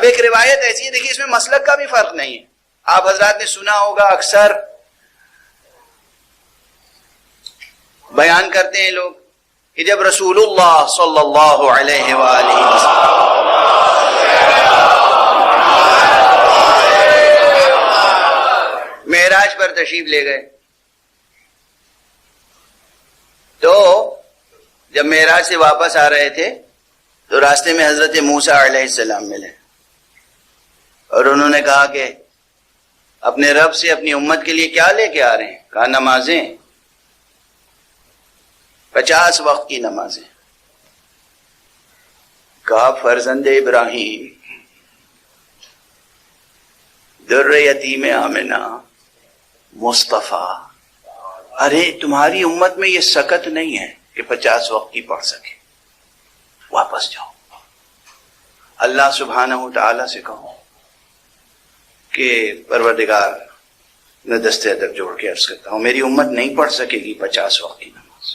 ایک روایت ایسی ہے، دیکھیے اس میں مسلک کا بھی فرق نہیں ہے. آپ حضرات نے سنا ہوگا اکثر بیان کرتے ہیں لوگ کہ جب رسول اللہ صلی اللہ علیہ وآلہ وسلم معراج پر تشریف لے گئے تو جب معراج سے واپس آ رہے تھے تو راستے میں حضرت موسیٰ علیہ السلام ملے اور انہوں نے کہا کہ اپنے رب سے اپنی امت کے لیے کیا لے کے آ رہے ہیں؟ کہا نمازیں، 50 وقت کی نمازیں. کہا فرزند ابراہیم، در یتیم آمنہ، مصطفیٰ، ارے تمہاری امت میں یہ سکت نہیں ہے کہ 50 وقت کی پڑھ سکے. واپس جاؤ، اللہ سبحانہ وتعالی سے کہو کہ پروردگار میں دستے ادب جوڑ کے عرض کرتا ہوں میری امت نہیں پڑھ سکے گی 50 وقت کی نماز.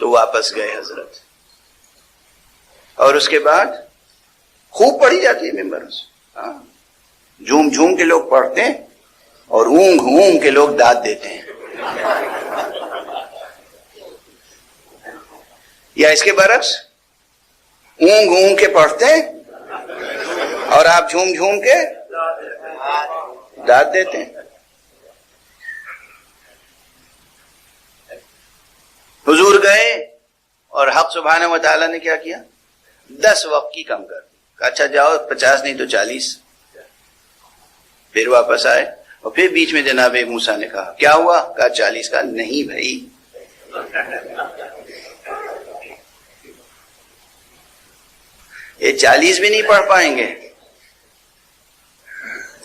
تو واپس گئے حضرت، اور اس کے بعد خوب پڑھی جاتی ہے ممبر سے، جھوم جھوم کے لوگ پڑھتے ہیں اور اونگ اونگ کے لوگ داد دیتے ہیں. یا اس کے برعکس اونگ اونگ کے پڑھتے ہیں اور آپ جھوم جھوم کے داد دیتے ہیں. حضور گئے اور حق سبحانہ و تعالیٰ نے کیا کیا؟ 10 وقت کی کم کر دی. اچھا جاؤ 50 نہیں تو 40. پھر واپس آئے اور پھر بیچ میں جناب موسیٰ نے کہا کیا ہوا؟ کہا 40. کا نہیں بھائی، یہ 40 بھی نہیں پڑھ پائیں گے،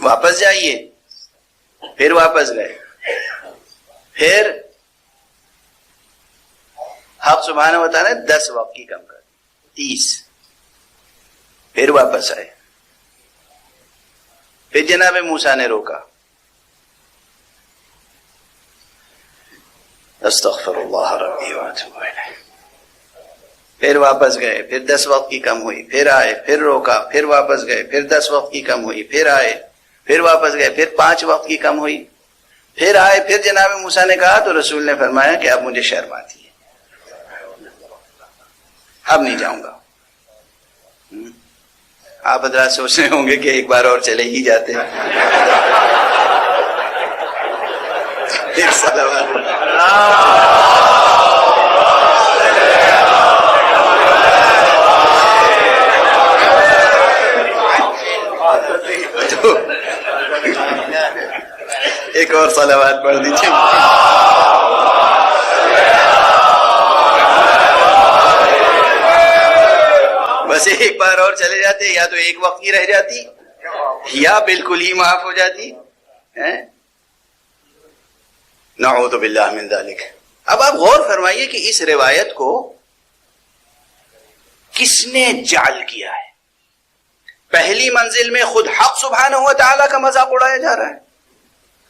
واپس جائیے. پھر واپس گئے، پھر حق سبحانہ و تعالیٰ نے 10 وقت کی کم کر دی، 30. پھر واپس آئے، پھر جناب موسیٰ نے روکا، استغفر اللہ ربی واتوب الیہ. پھر واپس گئے، پھر 10 وقت کی کم ہوئی، پھر آئے، پھر روکا، پھر واپس گئے، پھر 10 وقت کی کم ہوئی، پھر آئے، پھر واپس گئے، پھر 5 وقت کی کم ہوئی، پھر آئے. پھر جناب موسیٰ نے کہا تو رسول نے فرمایا کہ اب مجھے شرم آتی ہے، اب نہیں جاؤں گا. آپ حضرات سوچ رہے ہوں گے کہ ایک بار اور چلے ہی جاتے ہیں. ایک اور صلوات پڑھ دیجیے. بس ایک بار اور چلے جاتے، یا تو ایک وقت کی رہ جاتی یا بالکل ہی معاف ہو جاتی. نعوذ باللہ من ذالک. اب آپ غور فرمائیے کہ اس روایت کو کس نے جعل کیا ہے؟ پہلی منزل میں خود حق سبحانہ و تعالیٰ کا مذاق اڑایا جا رہا ہے.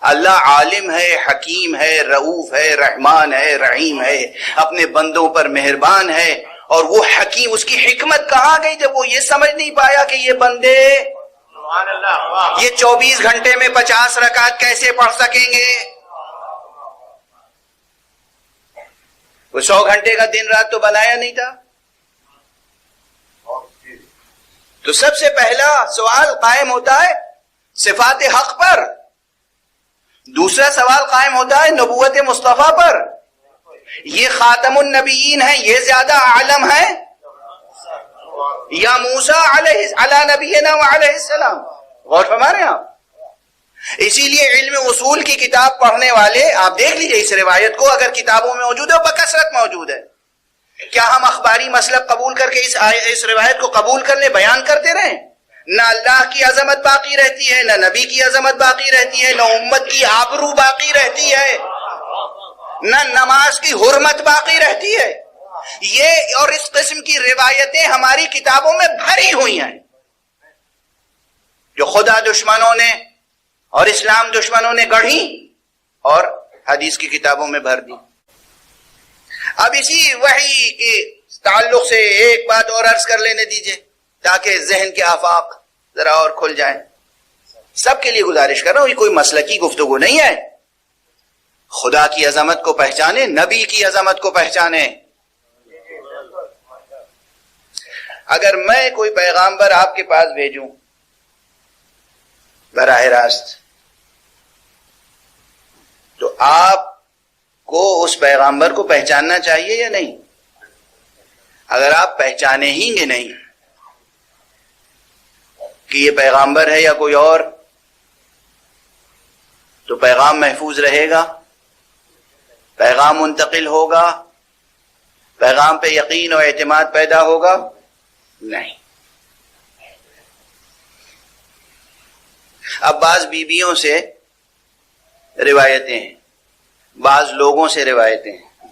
اللہ عالم ہے، حکیم ہے، رؤوف ہے، رحمان ہے، رحیم ہے، اپنے بندوں پر مہربان ہے. اور وہ حکیم، اس کی حکمت کہاں گئی جب وہ یہ سمجھ نہیں پایا کہ یہ بندے یہ 24 گھنٹے میں 50 رکعت کیسے پڑھ سکیں گے؟ وہ 100 گھنٹے کا دن رات تو بنایا نہیں تھا. تو سب سے پہلا سوال قائم ہوتا ہے صفات حق پر، دوسرا سوال قائم ہوتا ہے نبوت مصطفیٰ پر. یہ خاتم النبیین ہیں، یہ زیادہ عالم ہے یا موسیٰ علی نبینا وعلیہ السلام؟ غور فرما رہے ہیں آپ. اسی لیے علم اصول کی کتاب پڑھنے والے آپ دیکھ لیجئے اس روایت کو، اگر کتابوں میں موجود ہے اور بکثرت موجود ہے. کیا ہم اخباری مسلک قبول کر کے اس روایت کو قبول کر لیں، بیان کرتے رہیں؟ نہ اللہ کی عظمت باقی رہتی ہے، نہ نبی کی عظمت باقی رہتی ہے، نہ امت کی آبرو باقی رہتی ہے، نہ نماز کی حرمت باقی رہتی ہے. یہ اور اس قسم کی روایتیں ہماری کتابوں میں بھری ہوئی ہیں جو خدا دشمنوں نے اور اسلام دشمنوں نے گڑھی اور حدیث کی کتابوں میں بھر دی. اب اسی وحی کے تعلق سے ایک بات اور عرض کر لینے دیجئے. تاکہ ذہن کے آفاق ذرا اور کھل جائیں. سب کے لیے گزارش کر رہا ہوں، یہ کوئی مسلکی گفتگو نہیں ہے. خدا کی عظمت کو پہچانے، نبی کی عظمت کو پہچانے. اگر میں کوئی پیغامبر آپ کے پاس بھیجوں براہ راست، تو آپ کو اس پیغامبر کو پہچاننا چاہیے یا نہیں؟ اگر آپ پہچانے ہی گے نہیں کہ یہ پیغامبر ہے یا کوئی اور، تو پیغام محفوظ رہے گا، پیغام منتقل ہوگا، پیغام پہ یقین و اعتماد پیدا ہوگا؟ نہیں. اب بعض بیویوں سے روایتیں ہیں، بعض لوگوں سے روایتیں ہیں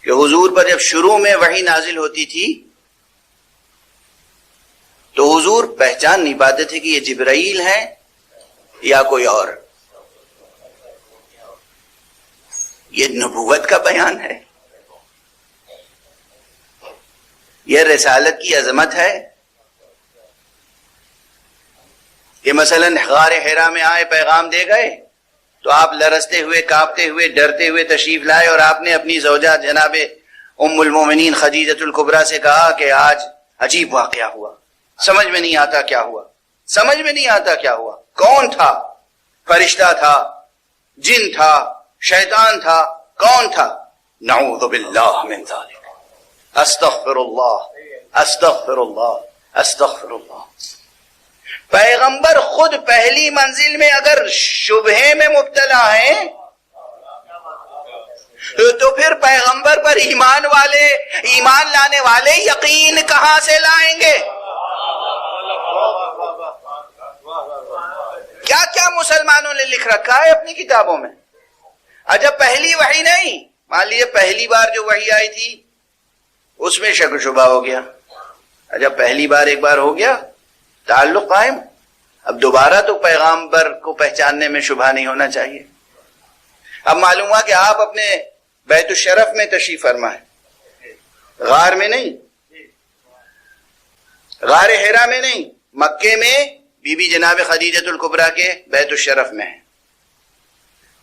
کہ حضور پر جب شروع میں وحی نازل ہوتی تھی تو حضور پہچان نہیں پاتے تھے کہ یہ جبرائیل ہیں یا کوئی اور. یہ نبوت کا بیان ہے، یہ رسالت کی عظمت ہے. یہ مثلا غار حرا میں آئے، پیغام دے گئے، تو آپ لرزتے ہوئے، کانپتے ہوئے، ڈرتے ہوئے تشریف لائے اور آپ نے اپنی زوجہ جناب ام المومنین خدیجۃ الکبریٰ سے کہا کہ آج عجیب واقعہ ہوا، سمجھ میں نہیں آتا کیا ہوا، سمجھ میں نہیں آتا کیا ہوا. کون تھا؟ فرشتہ تھا، جن تھا، شیطان تھا، کون تھا؟ نعوذ باللہ من ذالک. استغفر اللہ، استغفر اللہ، استغفر اللہ. پیغمبر خود پہلی منزل میں اگر شبہے میں مبتلا ہیں تو پھر پیغمبر پر ایمان لانے والے یقین کہاں سے لائیں گے؟ کیا کیا مسلمانوں نے لکھ رکھا ہے اپنی کتابوں میں. جب پہلی وحی نہیں، مان لیجیے پہلی بار جو وحی آئی تھی اس میں شک و شبہ ہو گیا، جب پہلی بار ایک بار ہو گیا تعلق قائم، اب دوبارہ تو پیغامبر کو پہچاننے میں شبہ نہیں ہونا چاہیے. اب معلوم ہوا کہ آپ اپنے بیت الشرف میں تشریف فرما ہے، غار میں نہیں، غار حرا میں نہیں، مکے میں بی بی جناب خدیجۃ الکبریٰ کے بیت الشرف میں ہے.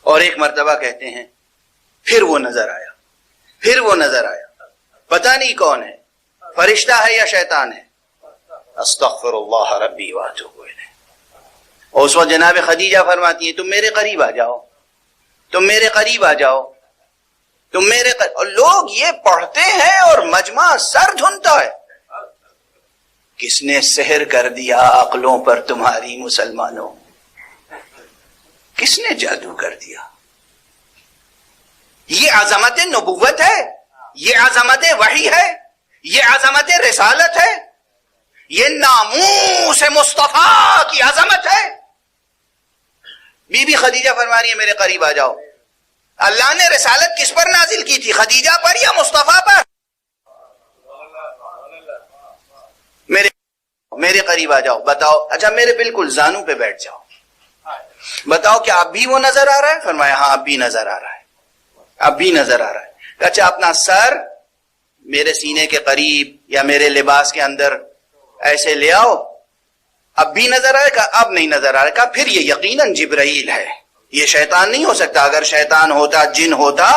اور ایک مرتبہ کہتے ہیں پھر وہ نظر آیا، پھر وہ نظر آیا، پتہ نہیں کون ہے، فرشتہ ہے یا شیطان ہے. استغفر اللہ ربی واتوب الیہ. اور اس وقت جناب خدیجہ فرماتی ہیں تم میرے قریب آ جاؤ، تم میرے قریب آ جاؤ، تم میرے قریب. اور لوگ یہ پڑھتے ہیں اور مجمع سر دھنتا ہے. کس نے سحر کر دیا عقلوں پر تمہاری مسلمانوں؟ کس نے جادو کر دیا؟ یہ عظمت نبوت ہے، یہ عظمت وحی ہے، یہ عظمت رسالت ہے، یہ ناموس مصطفیٰ کی عظمت ہے. بی بی خدیجہ فرما رہی ہے میرے قریب آ جاؤ. اللہ نے رسالت کس پر نازل کی تھی، خدیجہ پر یا مصطفیٰ پر؟ میرے قریب آ جاؤ، بتاؤ. اچھا میرے بالکل زانو پہ بیٹھ جاؤ، بتاؤ کہ اب بھی وہ نظر آ رہا ہے؟ فرمایا ہاں اب بھی نظر آ رہا ہے، اب بھی نظر آ رہا ہے. اچھا اپنا سر میرے سینے کے قریب یا میرے لباس کے اندر ایسے لے آؤ. اب بھی نظر آئے گا؟ اب نہیں نظر آئے گا. پھر یہ یقیناً جبرائیل ہے، یہ شیطان نہیں ہو سکتا. اگر شیطان ہوتا، جن ہوتا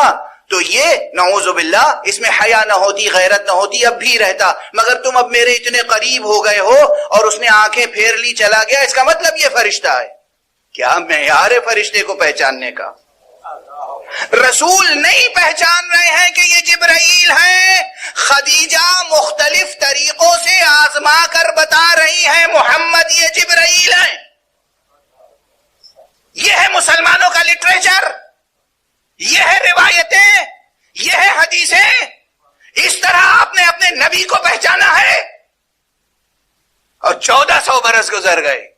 تو یہ نعوذ باللہ اس میں حیا نہ ہوتی، غیرت نہ ہوتی، اب بھی رہتا. مگر تم اب میرے اتنے قریب ہو گئے ہو اور اس نے آنکھیں پھیر لی چلا گیا، اس کا مطلب یہ فرشتہ ہے. کیا معیار ہے فرشتے کو پہچاننے کا؟ رسول نہیں پہچان رہے ہیں کہ یہ جبرائیل ہیں. خدیجہ مختلف طریقوں سے آزما کر بتا رہی ہیں محمد یہ جبرائیل ہیں. یہ ہے مسلمانوں کا لٹریچر، یہ ہے روایتیں، یہ ہے حدیثیں. اس طرح آپ نے اپنے نبی کو پہچانا ہے. اور 1400 برس گزر گئے،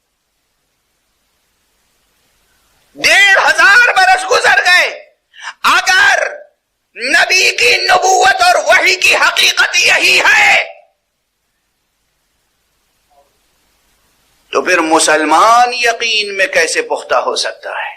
1500 برس گزر گئے. اگر نبی کی نبوت اور وحی کی حقیقت یہی ہے تو پھر مسلمان یقین میں کیسے پختہ ہو سکتا ہے؟